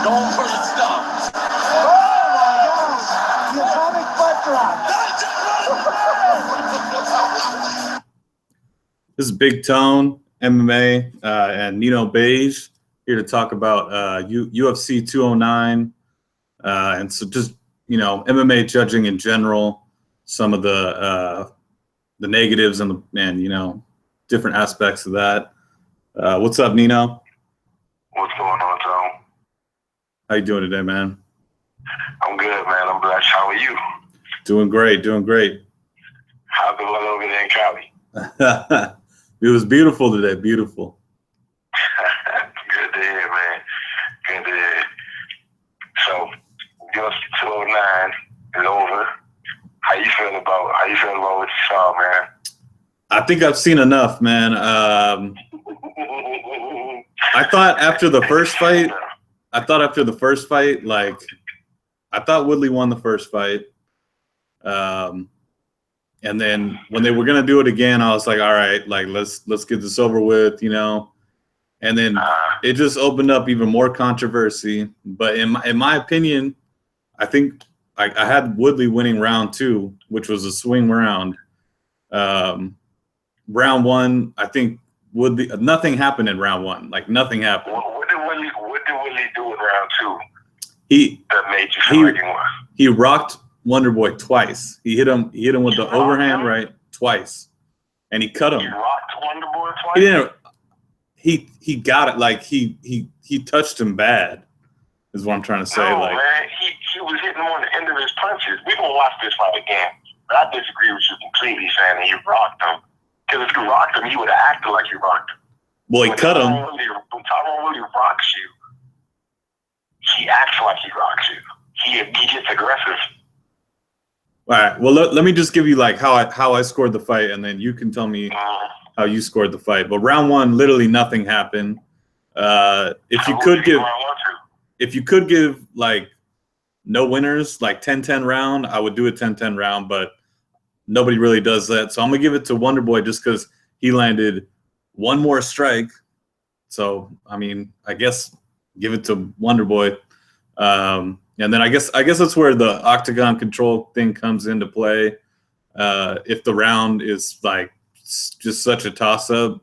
Going for the stop. Oh my God! The atomic butt drop. This is Big Tone, MMA, and Nino Beige here to talk about UFC 209, and so just MMA judging in general, some of the negatives and different aspects of that. What's up, Nino? What's going on, Tone? How you doing today, man? I'm good, man. I'm blessed. How are you? Doing great, doing great. How's the weather over there in Cali? It was beautiful today, beautiful. Good to hear, man. Good to hear. So, UFC 209 is over. How you feel about what you saw, man? I think I've seen enough, man. I thought after the first fight, like, I thought Woodley won the first fight. And then when they were gonna do it again, I was like, all right, like let's get this over with, And then it just opened up even more controversy. But in my opinion, I think I had Woodley winning round 2, which was a swing round. Round 1, I think Woodley, nothing happened in round 1. Like nothing happened. What did Woodley do in round 2? That made you feel like he won? He rocked Wonderboy twice. He hit him with the overhand right twice, and he cut him. He rocked Wonderboy twice. He didn't. He got it. Like he touched him bad. Is what I'm trying to say. No, like, man, he was hitting him on the end of his punches. We gonna watch this fight again, but I disagree with you completely, saying that he rocked him. Because if he rocked him, he would have acted like he rocked him. Well, he cut him. When Tyrone really rocks you, he acts like he rocks you. He gets aggressive. All right. Well, let me just give you like how I scored the fight, and then you can tell me how you scored the fight. But round 1, literally nothing happened. If you could give like no winners, like 10-10 round, I would do a 10-10 round, but nobody really does that. So I'm gonna give it to Wonderboy just because he landed one more strike. So I mean, I guess give it to Wonderboy. And then I guess that's where the octagon control thing comes into play. If the round is like just such a toss-up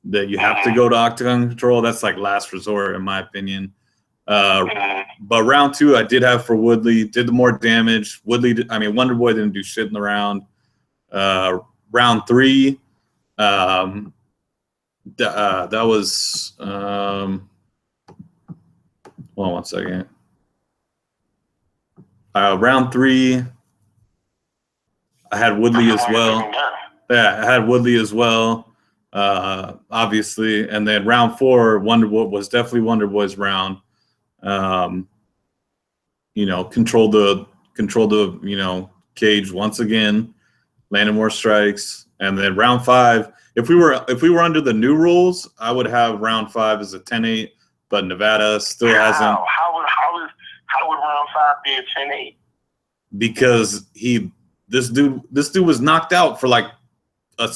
that you have to go to octagon control, that's like last resort in my opinion. But round 2, I did have for Woodley. Did the more damage. Wonderboy didn't do shit in the round. Round 3, that was. Hold on one second. Round 3, I had Woodley as well. Yeah, I had Woodley as well, obviously. And then round 4, Wonderboy was definitely Wonderboy's round. Controlled the cage once again, landed more strikes. And then round 5, if we were under the new rules, I would have round 5 as a 10-8. But Nevada still hasn't. How would round 5 be a 10-8? Because this dude was knocked out for like a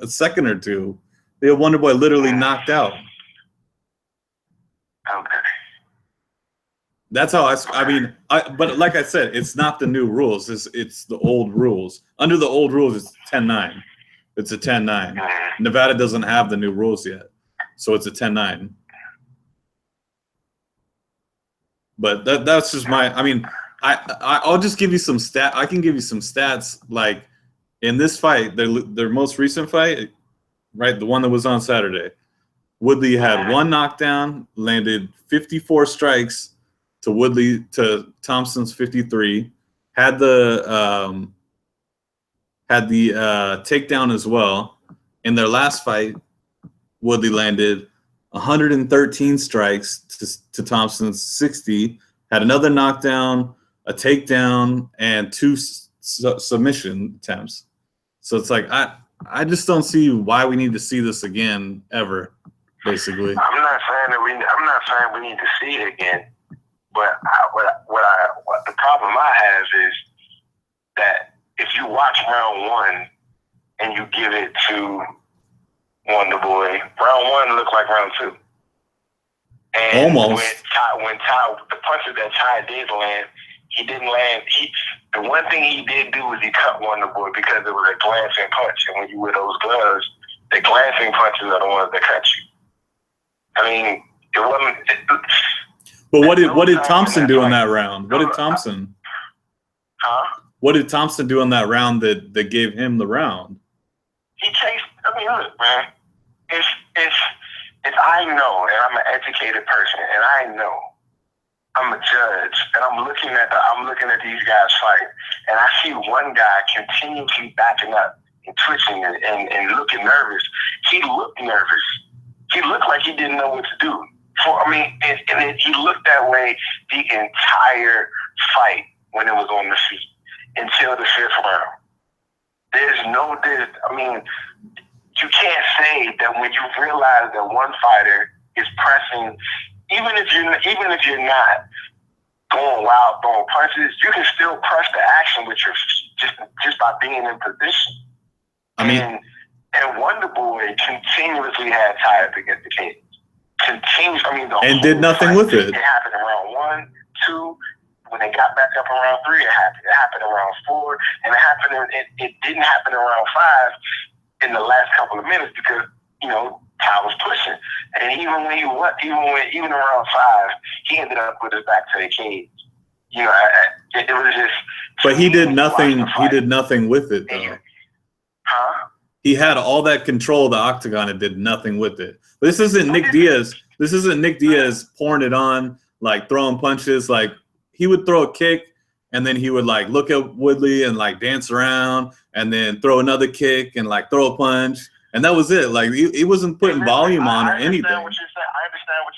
second or two. The Wonderboy literally knocked out. Okay. That's how but like I said, it's not the new rules. It's the old rules. Under the old rules, it's 10-9. It's a 10-9. Nevada doesn't have the new rules yet, so it's a 10-9. But that's just my. I'll just give you some stat. I can give you some stats. Like in this fight, their most recent fight, right, the one that was on Saturday, Woodley had 1 knockdown, landed 54 strikes to Thompson's 53. Had the takedown as well. In their last fight, Woodley landed 113 strikes to Thompson's 60, had another knockdown, a takedown, and 2 submission attempts. So it's like I just don't see why we need to see this again ever. Basically, I'm not saying we need to see it again, but what the problem I have is that if you watch round 1 and you give it to Wonderboy, round 1 looked like round 2. And Almost. when Ty, the punches that Ty did land, he didn't land. The one thing he did do was he cut Wonder Boy because it was a glancing punch. And when you wear those gloves, the glancing punches are the ones that cut you. I mean, it wasn't. But what did Thompson do in that round? What did Thompson? Huh? What did Thompson do in that round that gave him the round? He chased. I mean, look, man. If I know, and I'm an educated person, and I know, I'm a judge, and I'm looking at these guys fight, and I see one guy continuously backing up and twitching and looking nervous. He looked nervous. He looked like he didn't know what to do. And he looked that way the entire fight when it was on the feet until the 5th round. You can't say that when you realize that one fighter is pressing, even if you're not going wild, throwing punches, you can still press the action with your just by being in position. And Wonder Boy continuously had Ty up against the cage. And did nothing fight. with it. It happened in round 1, 2. When they got back up in round 3, it happened. It happened in round 4, and it didn't happen in round 5 in the last couple of minutes because Ty was pushing. And even in round 5, he ended up with his back to the cage. It was just. But he did nothing. He did nothing with it, though. Huh? He had all that control of the octagon and did nothing with it. But this isn't Nick Diaz. This isn't Nick Diaz pouring it on, like throwing punches. Like he would throw a kick and then he would like look at Woodley and like dance around and then throw another kick and like throw a punch. And that was it. Like he wasn't putting volume on or anything. I understand what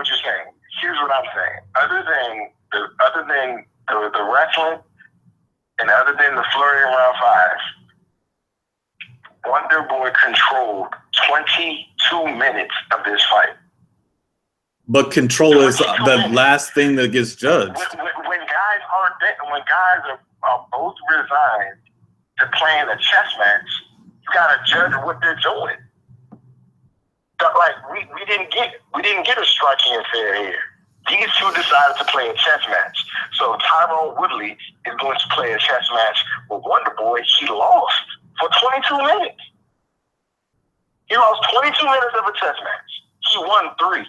you're saying. Here's what I'm saying. Other than the wrestling and other than the flurry in round 5, Wonder Boy controlled 22 minutes of this fight. But control is the last thing that gets judged. When guys are both resigned to playing a chess match, you gotta judge what they're doing. So, like we didn't get a striking affair here. These two decided to play a chess match. So Tyrone Woodley is going to play a chess match with Wonder Boy. He lost for 22 minutes. He lost 22 minutes of a chess match. He won 3.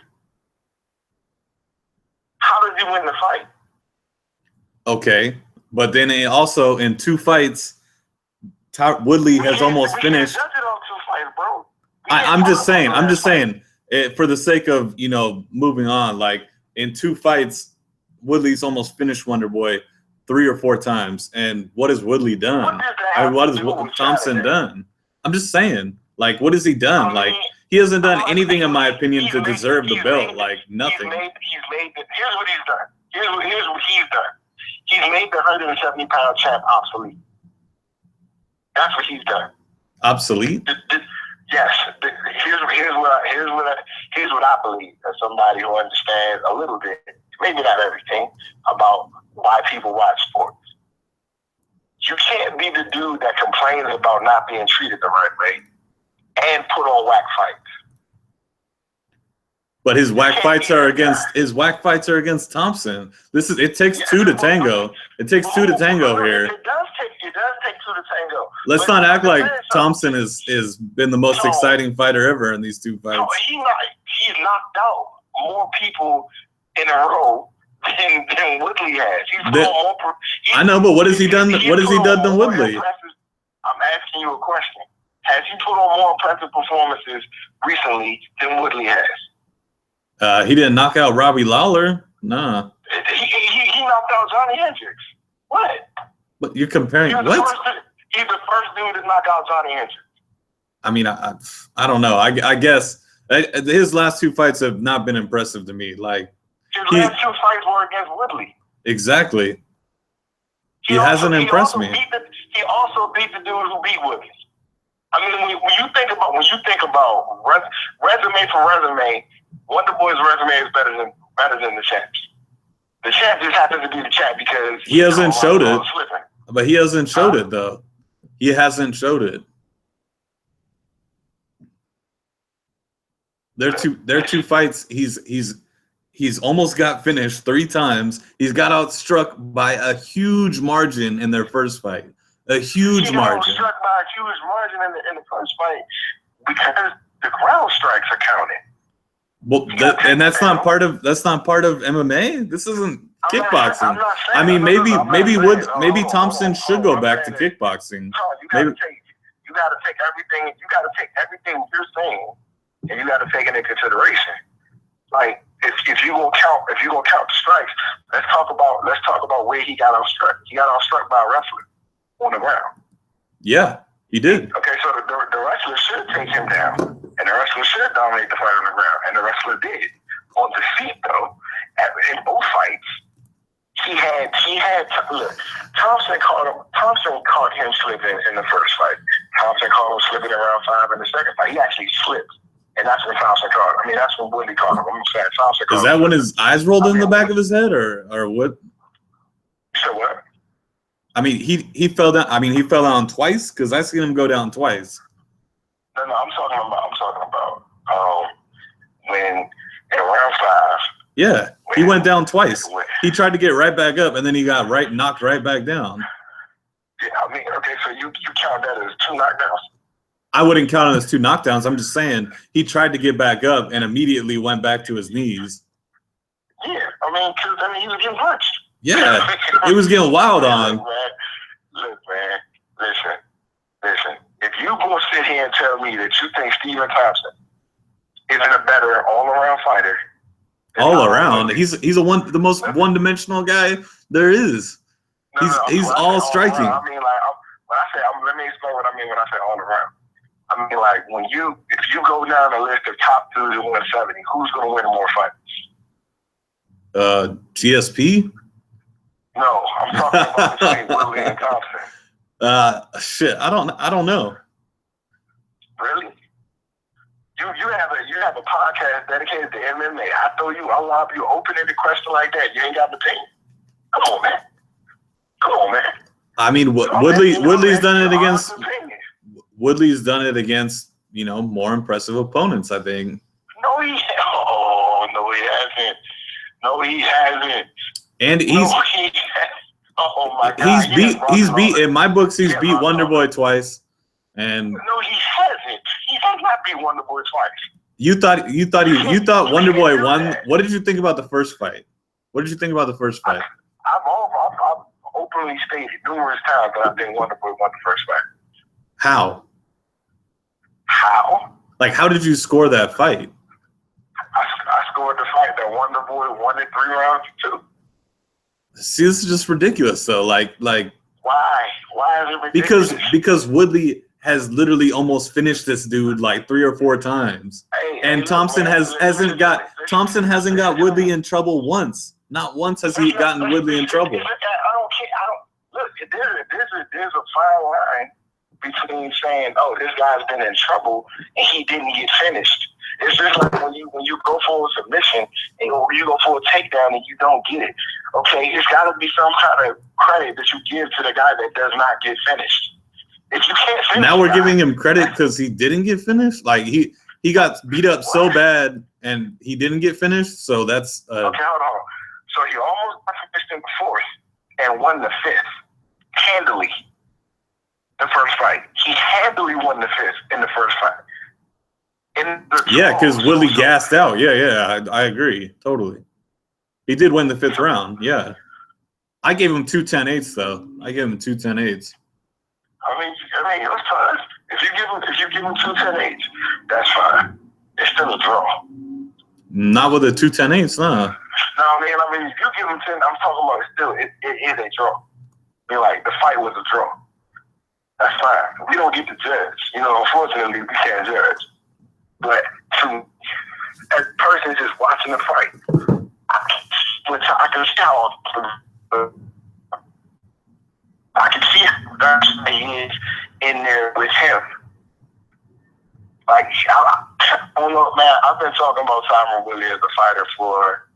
How did he win the fight? Okay, but then also in 2 fights, Woodley has almost finished. I'm just saying, for the sake of moving on, like in 2 fights, Woodley's almost finished Wonder Boy 3 or 4 times. And what has Woodley done? What has Thompson done? I'm just saying, like, what has he done? Like, he hasn't done anything, in my opinion, to deserve the belt. Like, nothing. Here's what he's done. Here's what he's done. He's made the 170-pound champ obsolete. That's what he's done. Obsolete? Yes. Here's what I believe as somebody who understands a little bit, maybe not everything, about why people watch sports. You can't be the dude that complains about not being treated the right way and put on whack fights. But his whack fights are against Thompson. It takes 2 to tango. It takes 2 to tango here. It does take 2 to tango. Let's not act like Thompson is been the most exciting fighter ever in these 2 fights. No, he's knocked out more people in a row than Woodley has. I know, but what has he done? What has he done than Woodley? I'm asking you a question. Has he put on more impressive performances recently than Woodley has? He didn't knock out Robbie Lawler. Nah. He knocked out Johnny Hendricks. What? But you're comparing what? He's the first dude to knock out Johnny Hendricks. I mean, I don't know. I guess his last 2 fights have not been impressive to me. Like his last 2 fights were against Woodley. Exactly. He hasn't impressed me. He also beat the dude who beat Woodley. I mean, when you think about resume for resume, Wonder Boy's resume is better than the champ's. The champ just happens to be the champ because he hasn't showed it. But he hasn't showed it though. He hasn't showed it. Their two fights. He's almost got finished 3 times. He's got outstruck by a huge margin in their first fight. A huge margin. He got outstruck by a huge margin in the first fight because the ground strikes are counted. Well, and that's not part of MMA. This isn't kickboxing. I mean, maybe Thompson should go back to kickboxing. You gotta take everything you're saying, and you gotta take it into consideration. Like if you gonna count the strikes, let's talk about where he got outstruck. He got outstruck by a wrestler on the ground. Yeah, he did. Okay, so the wrestler should take him down, and the wrestler should dominate the fight on the ground, and the wrestler did. On the feet, though, in both fights, he had look. Thompson caught him slipping in the first fight. Thompson caught him slipping in round 5 in the second fight. He actually slipped, and that's when Thompson caught him. I mean, that's when Woodley caught him. I'm saying Thompson caught him. Is that when his eyes rolled in the back of his head, or what? So what? I mean, he fell down. I mean, he fell down twice because I seen him go down twice. No, I'm talking about when in round 5. Yeah, he went down twice. He tried to get right back up, and then he got knocked right back down. Yeah, I mean, okay, so you count that as 2 knockdowns? I wouldn't count it as 2 knockdowns. I'm just saying he tried to get back up and immediately went back to his knees. Yeah, I mean, because he was getting punched. Yeah, it was getting wild on. Look, man, listen. If you gonna sit here and tell me that you think Stephen Thompson isn't a better all-around fighter, all around, he's the most one-dimensional guy there is. He's all striking. I mean, like when I say, let me explain what I mean when I say all around. I mean, like if you go down the list of top dudes in 170, who's gonna win more fights? GSP. No, I'm talking about between Woodley and Thompson. Shit, I don't know. Really? You have a podcast dedicated to MMA. I lob you open-ended question like that. You ain't got the opinion. Come on, man. I mean, Woodley's done it against. Woodley's done it against more impressive opponents. I think. No, he hasn't. No, he hasn't. And oh my God. He's beat in my books. He's beat Wonderboy twice, and no, he hasn't. He has not beat Wonderboy twice. You thought Wonderboy won. What did you think about the first fight? What did you think about the first fight? I've openly stated numerous times that I think Wonderboy won the first fight. How? How? Like, how did you score that fight? I scored the fight that Wonderboy won in 3 rounds too. See, this is just ridiculous, though. Like. Why? Why is it ridiculous? Because Woodley has literally almost finished this dude like 3 or 4 times, and Thompson hasn't got Woodley in trouble once. Not once has he gotten Woodley in trouble. I don't care. Look. There's a fine line between saying, "Oh, this guy's been in trouble," and he didn't get finished. It's just like when you go for a submission and you go for a takedown and you don't get it. Okay, it's got to be some kind of credit that you give to the guy that does not get finished. If you can't finish, now we're giving him credit because he didn't get finished. Like he got beat up so bad and he didn't get finished. So that's okay. Hold on. So he almost got finished in the 4th and won the 5th handily. The first fight, he handily won the 5th in the first fight. Yeah, because Woodley gassed out. Yeah, I agree totally. He did win the 5th round. Yeah, I gave him 2 10-8s though. I gave him 2 10-8s. I mean, that's fine. If you give him 2 10-8s, that's fine. It's still a draw. Not with the 2 10-8s, nah. No, I mean, if you give him 10, I'm talking about it is a draw. I mean, like the fight was a draw. That's fine. We don't get to judge. Unfortunately, we can't judge. But as a person just watching the fight, I can see how that he is in there with him. Like, I don't know, man. I've been talking about Tyron Woodley as a fighter for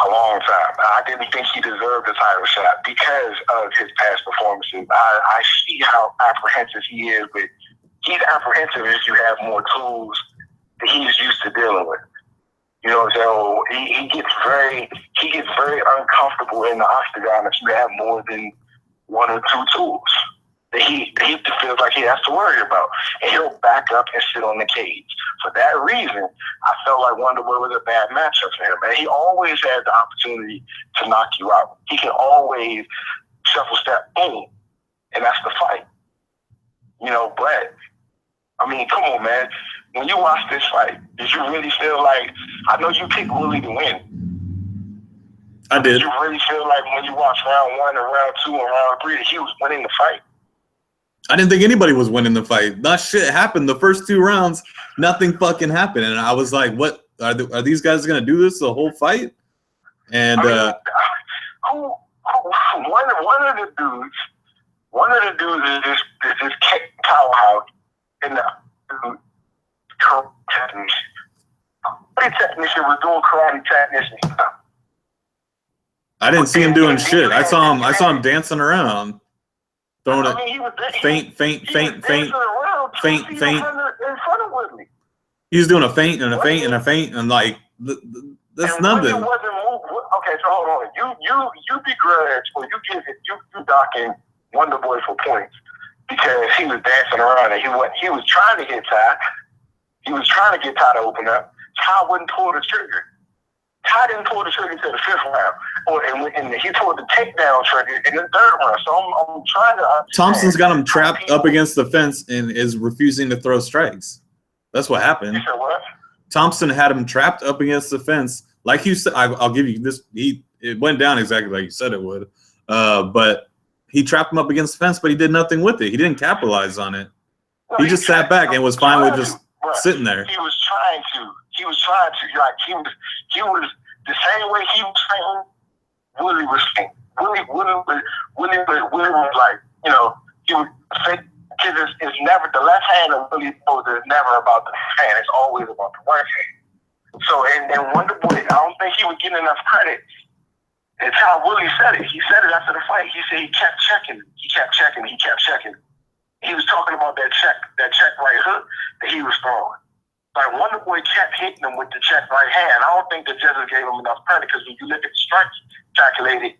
a long time. I didn't think he deserved a title shot because of his past performances. I see how apprehensive he is, but he's apprehensive if you have more tools that he's used to dealing with. You know what I'm saying? He gets very uncomfortable in the octagon if you have more than one or two tools that he feels like he has to worry about. And he'll back up and sit on the cage. For that reason, I felt like Wonderboy was a bad matchup for him. And he always has the opportunity to knock you out. He can always shuffle step, boom, and that's the fight. You know, but, I mean, come on, man. When you watch this fight, did you really feel like, I know you picked Willie to win. I did. Did you really feel like when you watched round 1 and round 2 and round 3 that he was winning the fight? I didn't think anybody was winning the fight. Not shit happened. The first 2 rounds, nothing fucking happened. And I was like, what? Are these guys going to do this the whole fight? And one of the dudes is this powerhouse in the karate technician. Karate technician was doing karate technician stuff. I didn't see him doing shit. I saw him dancing around. Throwing it, feint. In front of Woodley. He was doing a feint and a feint and a feint, and like that's nothing. Okay, so hold on. You begrudge or you docking Wonderboy for points because he was dancing around and he was trying to hit Ty. He was trying to get Ty to open up. Ty wouldn't pull the trigger. Ty didn't pull the trigger until the 5th round, and he pulled the takedown trigger in the 3rd round. So I'm trying to understand. Thompson's got him trapped up against the fence and is refusing to throw strikes. That's what happened. You said what? Thompson had him trapped up against the fence, like you said. I'll give you this. It went down exactly like you said it would, but he trapped him up against the fence, but he did nothing with it. He didn't capitalize on it. No, he just sat back and was fine with just sitting there. He was trying to. Like he was the same way he was saying. Willie was saying. Willie was like, you know, he was fake. Because it's never the left hand of Willie knows it's never about the hand. It's always about the right hand. So and Wonderboy, I don't think he was getting enough credit. It's how Willie said it. He said it after the fight. He said he kept checking. He kept checking. He was talking about that check right hook that he was throwing. Like Wonderboy kept hitting him with the check right hand. I don't think the judges gave him enough credit because when you look at the strikes calculated,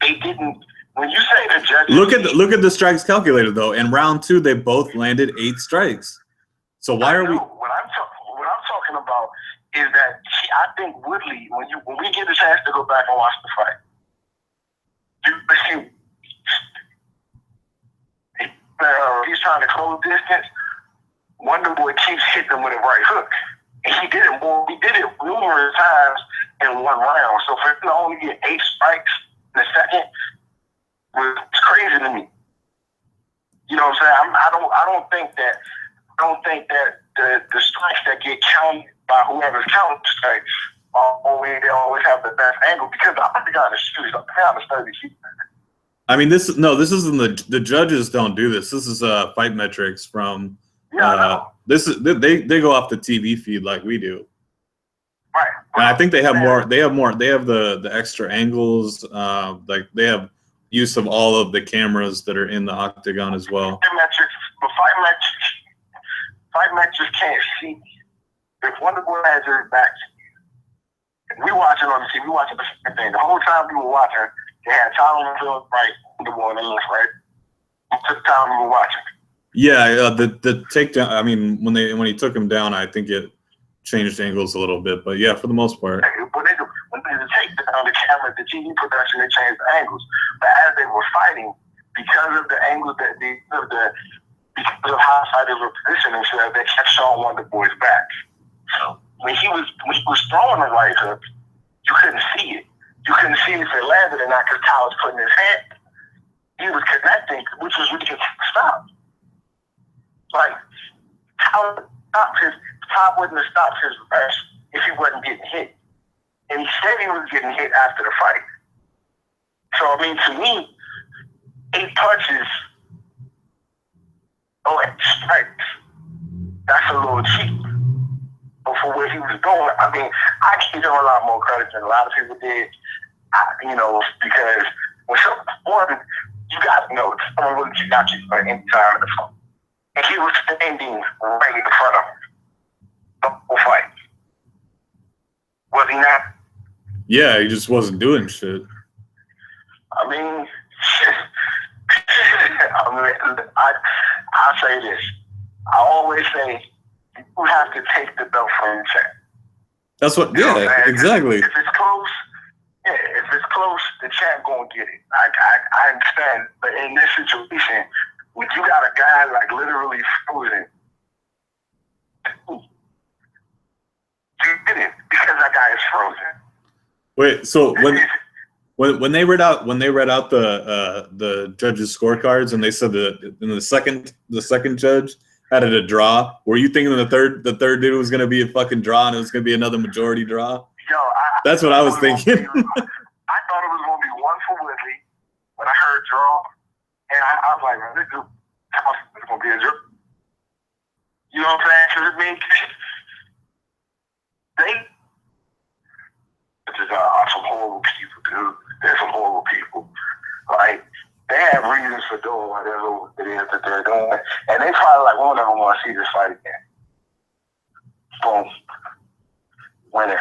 they didn't. When you say the judges look at the strikes calculated though. In round 2, they both landed 8 strikes. So why are we? What I'm talking about is that I think Woodley, when we get a chance to go back and watch the fight, he's trying to close distance. Wonderboy keeps hitting him with a right hook, and he did it numerous times in 1 round. So for him to only get 8 strikes in a second was crazy to me. You know what I'm saying? I don't think that the strikes that get counted by whoever's counting strikes they always have the best angle because the octagon is huge. The octagon is 30 feet. I mean, this isn't the judges don't do this. This is fight metrics from. This is they go off the TV feed like we do. Right. And I think they have more. They have the extra angles. Like they have use of all of the cameras that are in the octagon as well. Fight metrics can't see. If Wonderboy has his back, we watching on the TV. We watching the same thing. The whole time we were watching, they had Tyler on the right, Wonderboy on the left, right. We took time we were watching. Yeah, the takedown. I mean, when he took him down, I think it changed angles a little bit. But yeah, for the most part. When they take down the camera, the TV production, they changed the angles. But as they were fighting, because of the angles because of how fighters were positioning themselves, they kept showing Wonderboy's back. So when he was throwing the right hook, you couldn't see it. You couldn't see if it landed or not because Ty was putting his hand. He was connecting, which was really stop. Like, Ty wouldn't have stopped his rush if he wasn't getting hit. And he said he was getting hit after the fight. So, I mean, to me, 8 punches, 8 strikes, that's a little cheap. But for what he was doing, I mean, I give him a lot more credit than a lot of people did, because when someone, you got to know, someone really got you for any time in the phone. And he was standing right in front of him. Was he not? Yeah, he just wasn't doing shit. I mean, I'll say this. I always say you have to take the belt from the champ. That's what. You know what I'm saying? Exactly. If it's close, the champ gonna get it. I understand, but in this situation, when you got a guy like literally frozen, you get it because that guy is frozen. Wait, so when they read out the judges' scorecards and they said that in the second judge had it a draw, were you thinking the third dude was gonna be a fucking draw and it was gonna be another majority draw? Yo, that's what I was thinking. I thought it was gonna be one for Woodley, but I heard draw, and I was like, man, this dude is gonna be a draw. You know what I'm saying? Because it means are some horrible people, dude. They're some horrible people. Like, they have reasons for doing whatever it is that they're doing. And they probably like, we'll never want to see this fight again. Boom. Winner.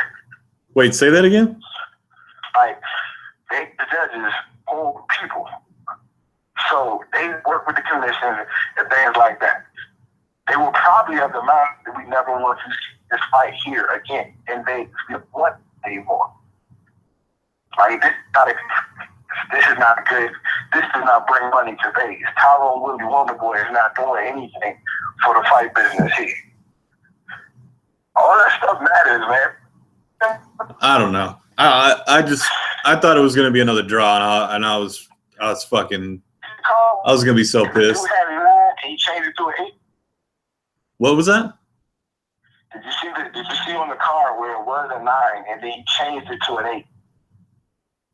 Wait, say that again? Like, the judges, horrible people. So they work with the commission and things like that. They will probably have the mind that we never want to see this fight here again. And they what they want. Like, this is not good. This does not bring money to Vegas. Tyrone Woodley Wonderboy is not doing anything for the fight business here. All that stuff matters, man. I don't know. I thought it was gonna be another draw, and I was gonna be so pissed. He changed it to an 8. What was that? Did you see on the card where it was a 9 and then he changed it to an 8?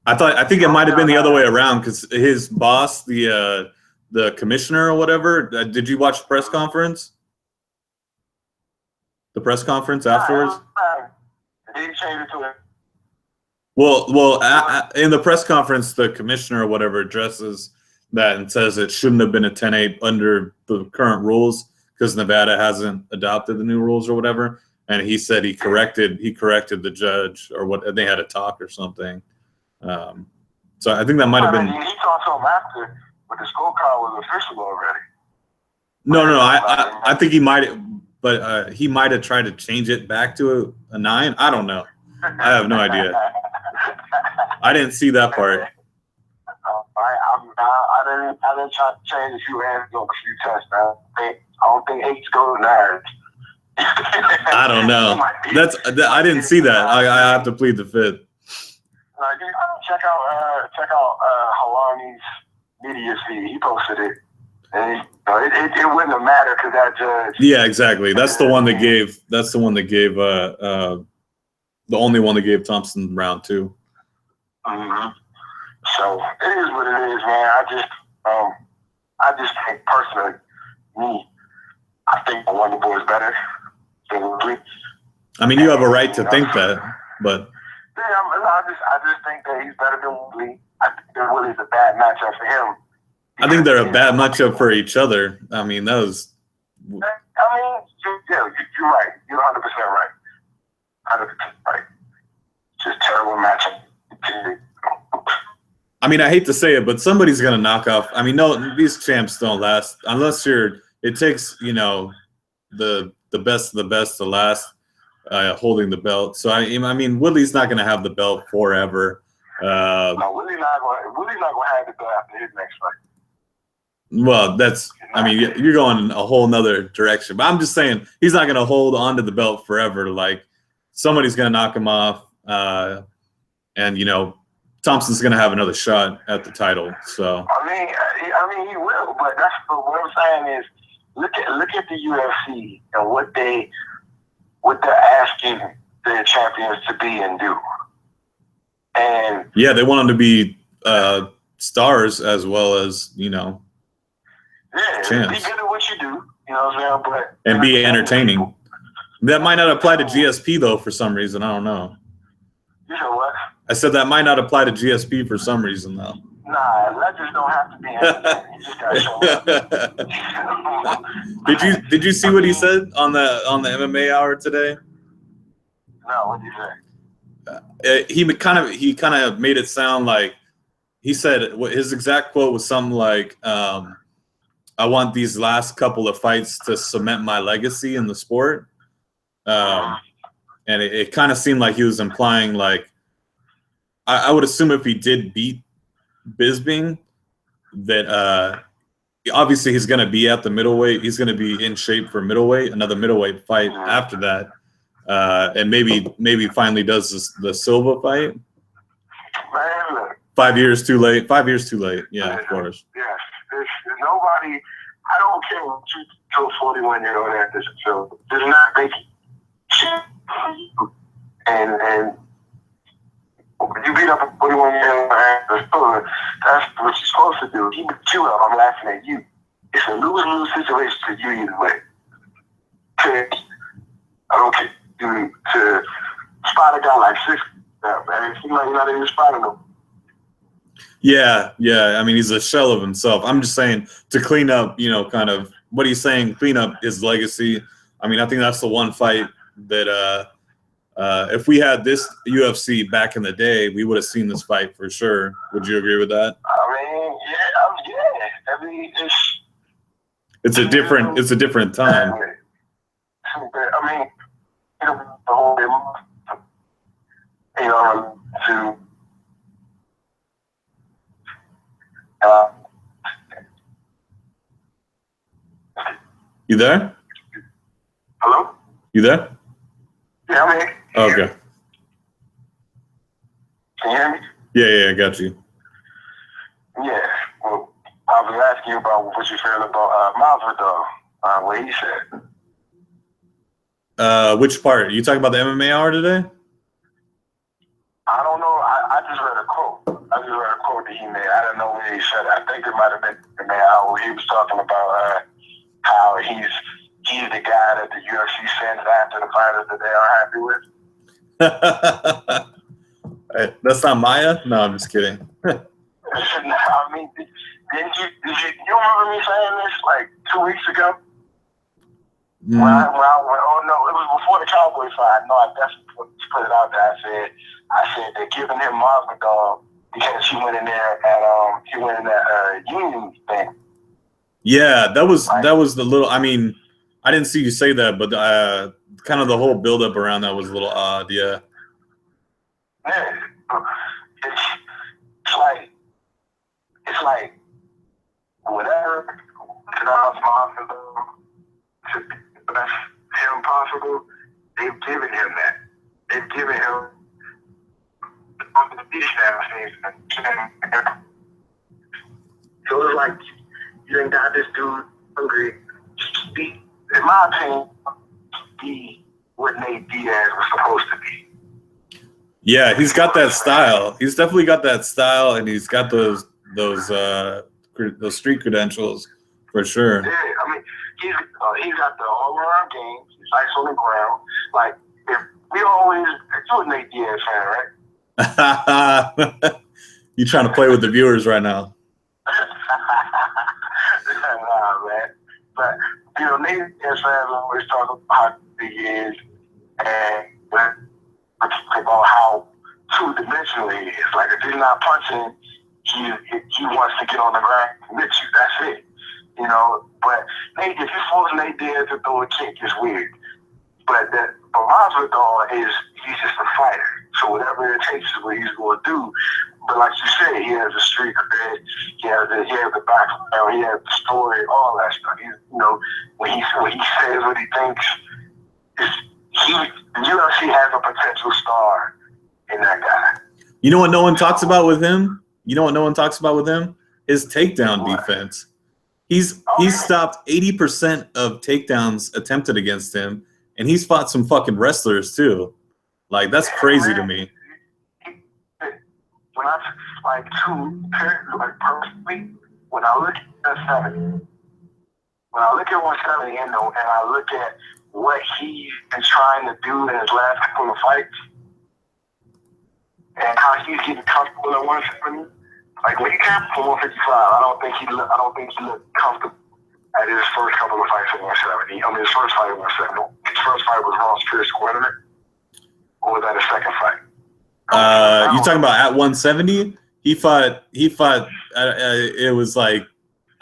I think it might have been the other way around because his boss, the commissioner or whatever. Did you watch the press conference? The press conference afterwards. Did he change it to an 8? Well, in the press conference, the commissioner or whatever addresses that and says it shouldn't have been a 10-8 under the current rules because Nevada hasn't adopted the new rules or whatever. And he said he corrected the judge or what, and they had a talk or something. So I think that might have been. He talked to him after, but the scorecard was official already. No. I think he might, but he might have tried to change it back to a 9. I don't know. I have no idea. I didn't see that part. I didn't try to change a few hands on a few touchdowns. I don't think 8's go to 9. I don't know. I didn't see that. I have to plead the fifth. Check out Halani's media feed. He posted it, and it wouldn't have mattered because that judge. Yeah, exactly. That's the one that gave. That's the one that gave. The only one that gave Thompson round 2. Mm-hmm. So it is what it is, man. I just think personally, I think the Wonder Boy is better than Woodley. I mean, you have a right to think that, but. Yeah, I just think that he's better than Woodley. I think that Woodley's a bad matchup for him. I think they're a bad matchup for each other. I mean, that was. You're right. You're 100% right. 100% right. Just terrible matchup. I mean, I hate to say it, but somebody's gonna knock off. I mean, no, these champs don't last unless you're. It takes the best of the best to last. Holding the belt, so I mean, Woodley's not going to have the belt forever. No, Woodley's not going to have the belt after his next fight. Well, I mean, you're going a whole nother direction. But I'm just saying he's not going to hold onto the belt forever. Like somebody's going to knock him off, and Thompson's going to have another shot at the title. So I mean, he will. But what I'm saying is, look at the UFC and what they're asking their champions to be and do. And yeah, they want them to be stars as well as, champs. Be good at what you do, you know what I'm saying? And be entertaining. That might not apply to GSP, though, for some reason. I don't know. You know what? I said that might not apply to GSP for some reason, though. Nah, legends don't have to be entertaining. You just gotta show up. Did you see what he said on the MMA Hour today? No, what did he say? he kind of made it sound like he said his exact quote was something like, "I want these last couple of fights to cement my legacy in the sport," and it kind of seemed like he was implying like, I would assume if he did beat Bisping, that obviously he's going to be at the middleweight. He's going to be in shape for middleweight, another middleweight fight after that. And maybe finally does the Silva fight. Man, look. 5 years too late. 5 years too late. Yeah, of course. Yes. There's nobody, I don't care what you told 41-year-old at this film. Does not make shit. And you beat up a 41-year-old actor, that's what you're supposed to do. He beat you up, I'm laughing at you. It's a lose-lose situation to you either way. I don't care. To spot a guy like 6, man, it seems like you're not even spotting him. Yeah. I mean, he's a shell of himself. I'm just saying to clean up, kind of what he's saying, clean up his legacy. I mean, I think that's the one fight that if we had this UFC back in the day, we would have seen this fight for sure. Would you agree with that? I mean, it's a different time. I mean, the whole to you there? Hello? You there? Yeah, I'm here. Okay. Can you hear me? Yeah, I got you. Yeah. Well, I was asking you about what you feel about Masvidal, what he said. Which part? You talking about the MMA hour today? I don't know. I just read a quote. That he made. I don't know where he said it. I think it might have been the man hour. He was talking about how he's the guy that the UFC sends after the fighters that they are happy with. That's not Maya? No, I'm just kidding. I mean, did you remember me saying this like 2 weeks ago? Mm. Oh no, it was before the Cowboy fight. No, I definitely put it out there. I said they're giving him Masvidal because he went in there at union thing. Yeah, that was the little. I mean, I didn't see you say that, but kind of the whole buildup around that was a little odd. Yeah. Yeah, it's like whatever allows Masvidal to be the best him possible. They've given him that. They've given him these things. So it's like you ain't got this dude hungry. Just be, in my opinion, be what Nate Diaz was supposed to be. Yeah, he's got that style. He's definitely got that style, and he's got those street credentials for sure. Yeah, I mean, he's got the all-around game. He's nice on the ground. Like, if we always, you're a Nate Diaz fan, right? You trying to play with the viewers right now? Nah, man. But Nate Diaz fans always talk about how big he is, and about how two-dimensional he is. Like, if he's not punching, he wants to get on the ground and hit you. That's it. But Nate, if you force Nate Diaz to throw a kick, it's weird. But Masvidal he's just a fighter. So whatever it takes is what he's going to do. But like you said, he has a streak cred. He has the background. He has the story, all that stuff. When he says what he thinks, the UFC has a potential star in that guy. You know what no one talks about with him? His takedown defense. He's stopped 80% of takedowns attempted against him, and he's fought some fucking wrestlers too. Like, that's crazy to me. When I personally, when I look at 170, and I look at what he's been trying to do in his last couple of fights, and how he's getting comfortable at 170. Like, when he came from 155, I don't think he looked comfortable at his first couple of fights at 170. I mean, his first fight at 170. His first fight was Ross Pierce winning it, or was that his second fight? You talking about at 170? He fought. It was like,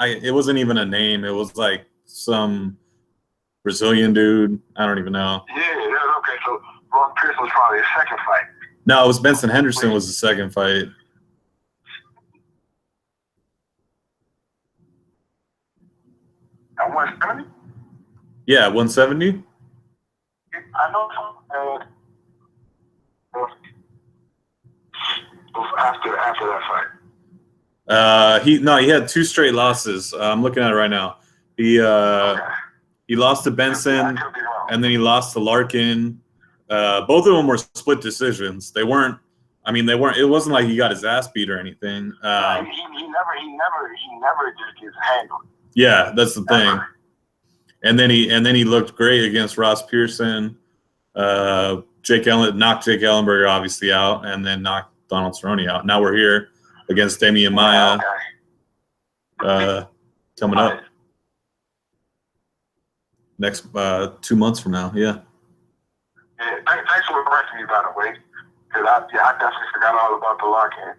it wasn't even a name. It was like some Brazilian dude. I don't even know. Yeah, okay. So Ron Pierce was probably his second fight. No, it was Benson Henderson was the second fight. At 170? Yeah, 170. I know after that fight. He had 2 straight losses. I'm looking at it right now. He lost to Benson, and then he lost to Larkin. Both of them were split decisions. They weren't. It wasn't like he got his ass beat or anything. He never just gets handled. Yeah, that's the thing. And then he looked great against Ross Pearson. Knocked Jake Ellenberger obviously out, and then knocked Donald Cerrone out. Now we're here against Damian Maia. Coming up next 2 months from now. Yeah. Yeah. Thanks for correcting me, by the way, because I definitely forgot all about the Larkin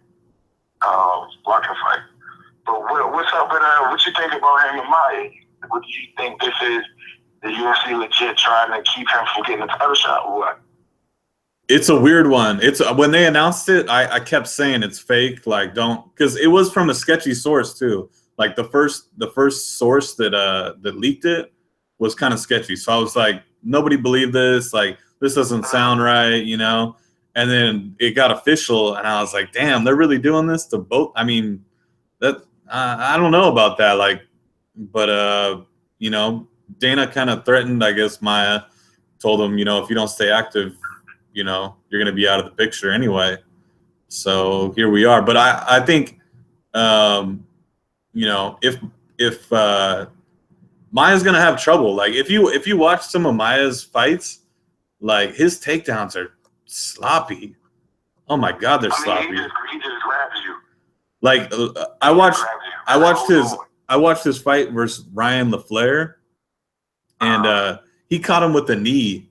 fight. But what's up with what you think about him and Maia? What do you think this is? The UFC legit trying to keep him from getting a title shot or what? It's a weird one. It's when they announced it, I kept saying it's fake. Like, don't, because it was from a sketchy source too. Like the first source that leaked it was kind of sketchy. So I was like, nobody believed this. Like, this doesn't sound right, you know. And then it got official, and I was like, damn, they're really doing this to both. I mean, that I don't know about that. Like, but you know, Dana kind of threatened, I guess. Maia told him, you know, if you don't stay active, you know, you're going to be out of the picture anyway. So here we are. But I think, you know, if Maia's going to have trouble, like if you watch some of Maia's fights, like his takedowns are sloppy. Oh my God, they're sloppy. He just grabs you. Like I watched his fight versus Ryan LaFleur, and he caught him with the knee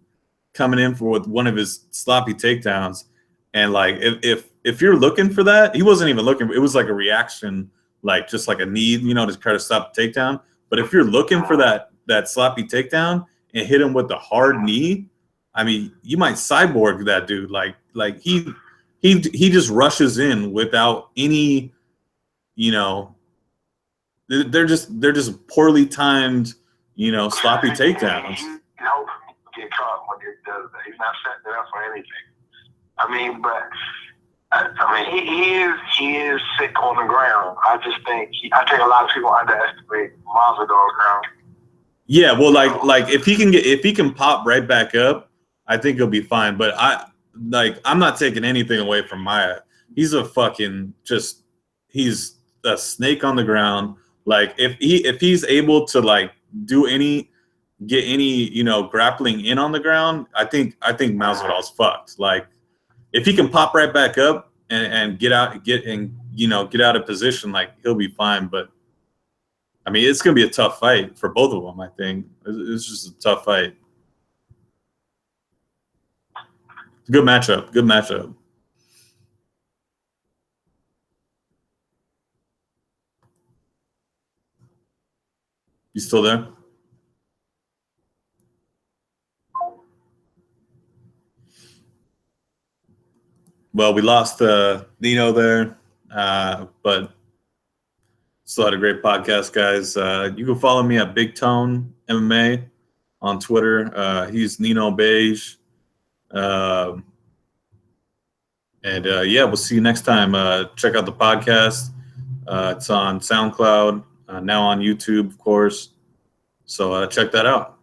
coming in with one of his sloppy takedowns. And like if you're looking for that, he wasn't even looking. It was like a reaction, like just like a knee, you know, to try to stop the takedown. But if you're looking for that sloppy takedown and hit him with the hard knee, I mean, you might cyborg that dude. Like he just rushes in without any, you know, they're just poorly timed, you know, sloppy takedowns. You know, get caught when he does that. He's not setting it up for anything. I mean, but he is sick on the ground. I think a lot of people underestimate Masvidal on the ground. Yeah, well, like if he can pop right back up, I think he'll be fine. But I'm not taking anything away from Maia. He's he's a snake on the ground. Like if he's able to like get any, you know, grappling in on the ground, I think Masvidal's fucked. Like if he can pop right back up and get out of position, like he'll be fine. But I mean, it's gonna be a tough fight for both of them. I think it's just a tough fight. Good matchup. You still there? Well, we lost Nino there, but still had a great podcast, guys. You can follow me at Big Tone MMA on Twitter. He's Nino Beige. And yeah, we'll see you next time. Check out the podcast. It's on SoundCloud, now on YouTube, of course. So check that out.